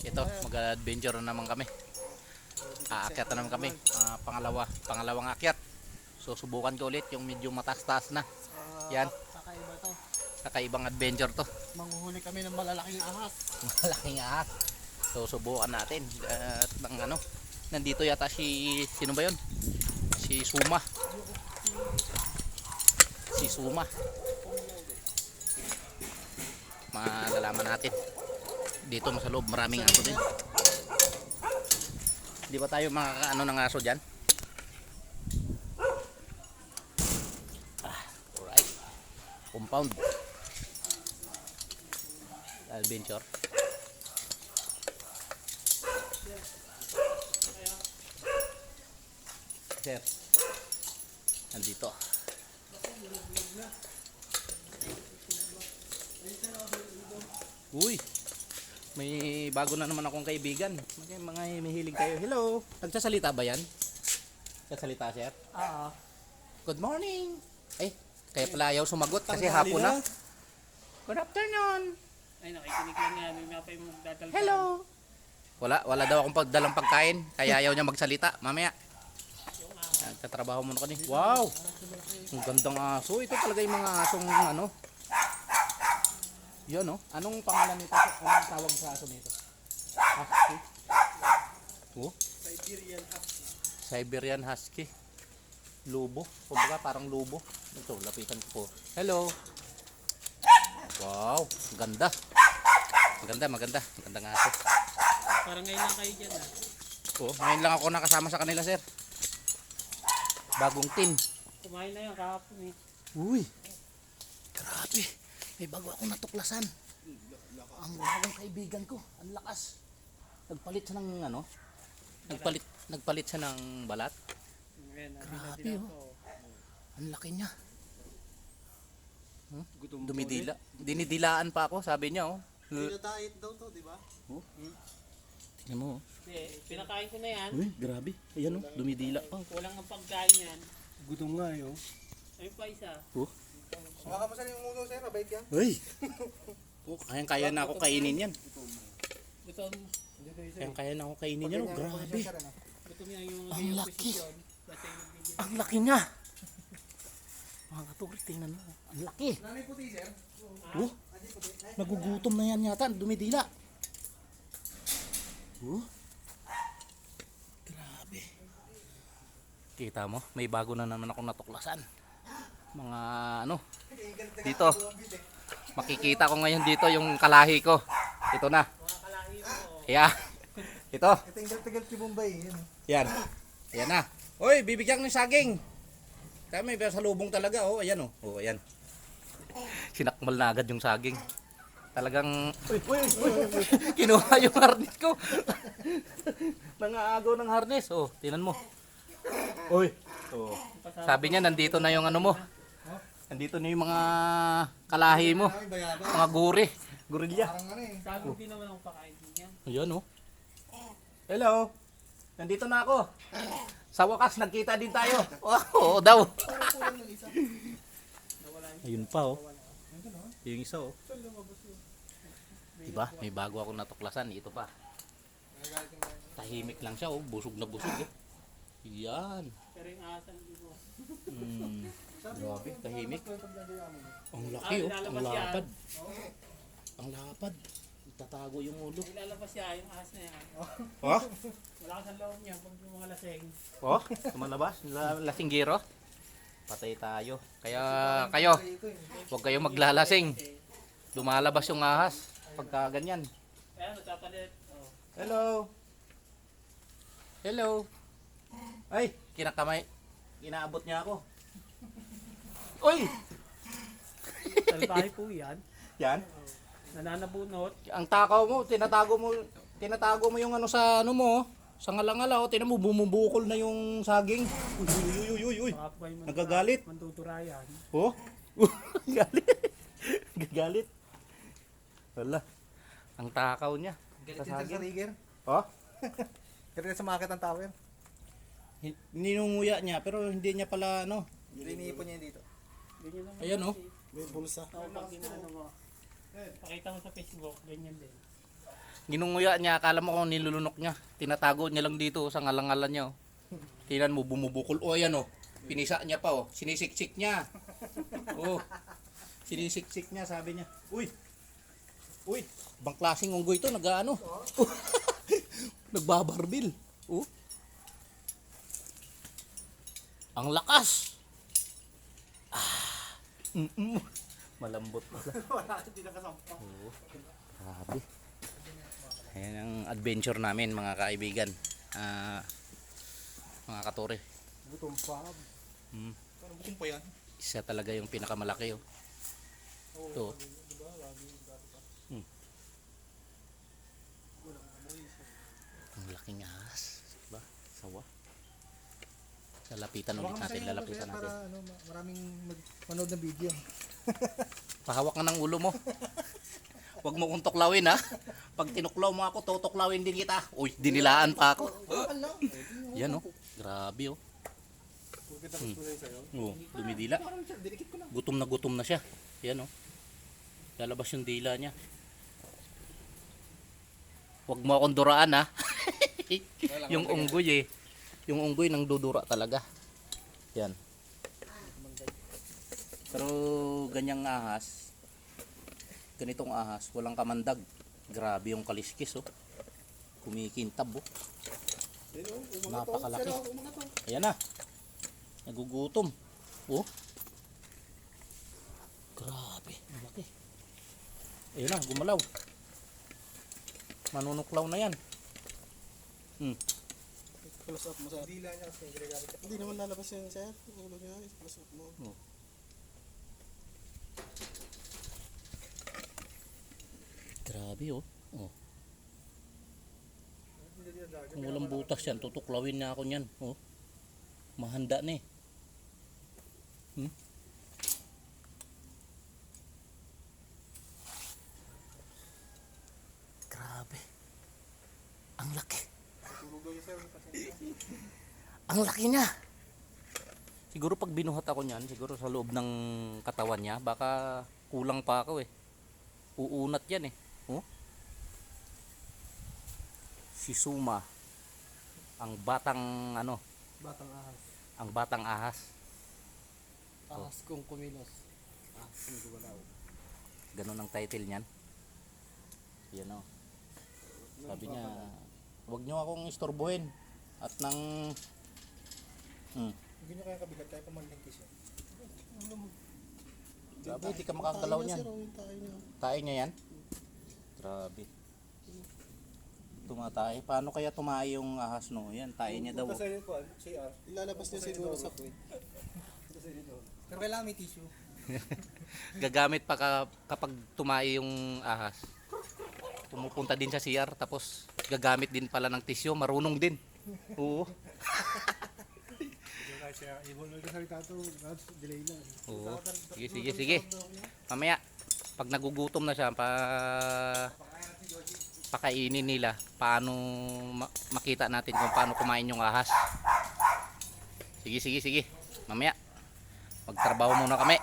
Ito, mag-adventure na naman kami. Aakyat na naman kami. Pangalawang akyat. So subukan ko ulit yung medyo mataas-taas na. Yan, Kakaiba to. kakaibang adventure to. Manguhuli kami ng malalaking ahas. Malaking ahas. So subukan natin. At nandito yata sino ba yun? Si Suma. Si Suma. Malalaman natin. Dito sa loob maraming aso din. Di ba tayo makakaano ng aso dyan? Alright. Compound. Adventure. Sir. Nandito. Uy. May bago na naman akong kaibigan. Mga mahilig kayo. Hello. Nagsasalita ba yan? Nagsasalita, sir? Oo. Good morning. Ay, kaya pala ayaw sumagot kasi hapon na. Good afternoon. Ay, nakikinig lang yan. May mga pa yung magdadal. Hello. Wala daw akong dalang pagkain kaya ayaw niya magsalita. Mamaya. Nagtatrabaho muna kami. Wow. Ang gandang aso. Ito talaga yung mga asong ano. Yun, no? Anong pangalan nito? Anong tawag sa aso nito? Husky? Oh? Siberian Husky. Siberian Husky. Lubo. Kumbaga parang lubo. Ito, lapitan ko po. Hello. Wow. Ganda. Maganda. Magandang aso. Parang ngayon lang kayo dyan, Oh, ngayon lang ako nakasama sa kanila, sir. Bagong tin. Kumain na yan kahapon eh. Uy. Grabe. May bago akong natuklasan. Ang bagong kaibigan ko. Ang lakas. Nagpalit siya ng ano? Nagpalit siya ng balat. Ngayon, Grabe, oh. Ang laki niya. Dumidila. Dinidilaan pa ako, sabi niya, oh. Dinadait daw to, di ba? Tingnan mo, oh. Pinakain ko na yan. Uy, grabe. Ayan, oh. Dumidila pa. Kulang ang pagkain yan. Gutom nga yun. Ayun pa isa. Oh. Baka masal yung ulo sir, mabait yan. Uy. Oh, kaya na ako kainin yan. Gutom. Kaya na ako kainin yan, oh. Grabe. Gutom yan yung Ang laki. posisyon. Kasi yung video. Ang laki niya. Mga katuloy, tingnan mo. Ang laki. Nanay puti sir. Oh, nagugutom na yan yata. Dumidila. Oh. Grabe. Kita mo, may bago na naman akong natuklasan. Mga ano, dito. Makikita ko ngayon dito yung kalahi ko. Ito na. Yeah. Ito. Ito yung tagal si Bombay. Yan. Yan na. Hoy, bibigyan ng saging. Kami sa lubong talaga, oh. Ayan, oh. Oh, ayan. Sinakmal na agad yung saging. Talagang kinuha yung harness ko. Nangaagaw ng harness. Oh, tinan mo. Oy. Oh. Sabi niya nandito na yung ano mo. Nandito na yung mga kalahi mo. Mga gorilya. Parang ano eh. Sabi din naman ang pakain din yan. Ayan, oh. Hello. Nandito na ako. Sa wakas nagkita din tayo. Oo daw. Ayun pa, oh. Yung isa, oh. Diba? May bago akong natuklasan. Ito pa. Tahimik lang siya, oh. Busog na busog, oh. Yan. Pero yung asan dito. Grabe, tahimik. Ang laki, oh. Ang lapad. Ang lapad. Tatago yung ulo. Ilalabas siya yung ahas na yan. Oh? Wala ka sa loob niya pag yung mga laseng. Oh? Tumalabas? Lasinggero? Patay tayo. Kaya kayo, huwag kayong maglalasing. Lumalabas yung ahas pagka ganyan. Kaya nagpapalit. Oh. Hello. Hello. Ay, kinakamay. Inaabot niya ako. Uy! Salbahe po yan. Yan. Nananabunot. Ang takaw mo, tinatago mo yung ano sa ano mo, sa ngalangala, oh. Tinan mo, bumubukol na yung saging. Uy. Baka po kayo Nagagalit. mantuturayan. Oh? Galit. Gagalit. Wala. Ang takaw niya. Galit din sa rigger. Oh? Galit sa market ng tower. Ninunguya niya pero hindi niya pala ano. Iniipon niya dito. Ganyan naman. Ayan, oh. May bulsa. Pag ginaano mo. Pakita mo sa Facebook, ganyan din. Ginunguya niya, akala mo kung nilulunok niya. Tinatago niya lang dito sa ngalangalan niya. Oh. Tingnan mo, bumubukol. O, ayan oh. Pinisa niya pa oh. Sinisiksik niya. Oh. Sinisiksik niya, sabi niya. Uy! Uy! Bang klaseng unggoy ito, nag-ano? Nagbabarbil. Oh. Ang lakas! Malambot pala. Wala, hindi nakasampa. Oo. Grabe. Ayan ang adventure namin mga kaibigan. Mga katore. Gutom pa. Hmm. Parang gutom pa yan. Isa talaga yung pinakamalaki oh. Ito. Hmm. Ang laking ahas. Diba? Sawa. Lalapitan ulit natin. Lalapitan natin. Para ano, maraming manood ng video. Pahawak ka ng ulo mo. Huwag mo kong tuklawin ha. Pag tinuklaw mo ako, tutuklawin din kita. Uy, dinilaan pa ako. Yan oh. Grabe oh. Oh, dumidila. Gutom na siya. Yan oh. Lalabas yung dila niya. Huwag mo akong duraan ha. Yung unggoy eh. Yung unggoy nang dudura talaga. Yan. Pero ganyang ahas, ganitong ahas, walang kamandag. Grabe yung kaliskis oh. Kumikintab oh. Napakalaki. Ayan na. Nagugutom. Oh. Grabe, malaki. Ayun na, gumalaw. Manunuklaw na yan. Close up mo sa dila niya kasi ginagamit. Hindi naman lalabas yan sir. Ulo niya, close up mo. Oh. Grabe oh. Oh. Kung walang butas yan, tutuklawin na ako niyan. Oh. Mahanda na eh. Grabe. Ang laki. Ang laki niya. Siguro pag binuhat ako niyan, siguro sa loob ng katawan niya, baka kulang pa ako eh. Uunat yan eh. Oh. Si Suma. Ang batang ano, Batang ahas. ang batang ahas. Ahas kong kumilos. Ahas kong gumalaw. Ganun ang title niyan. Yan oh. Sabi niya, huwag niyo akong istorbohin. At nang Hindi nyo kaya kabigat kaya pamalingkis yan. grabe, di ka makakalaw niyan. Tae niya yan? Grabe. Tumatay. Paano kaya tumae yung ahas no? Yan, tae niya daw. Ilalabas niya siguro sa puwit. Pero kailangan may tissue. Gagamit pa kapag tumae yung ahas. Pumupunta din sa CR tapos gagamit din pala ng tissue, marunong din. Oo. Oo. Sige. Mamaya pag nagugutom na siya, pakainin nila, paano makita natin kung paano kumain yung ahas. Sige. Mamaya magtrabaho muna kami.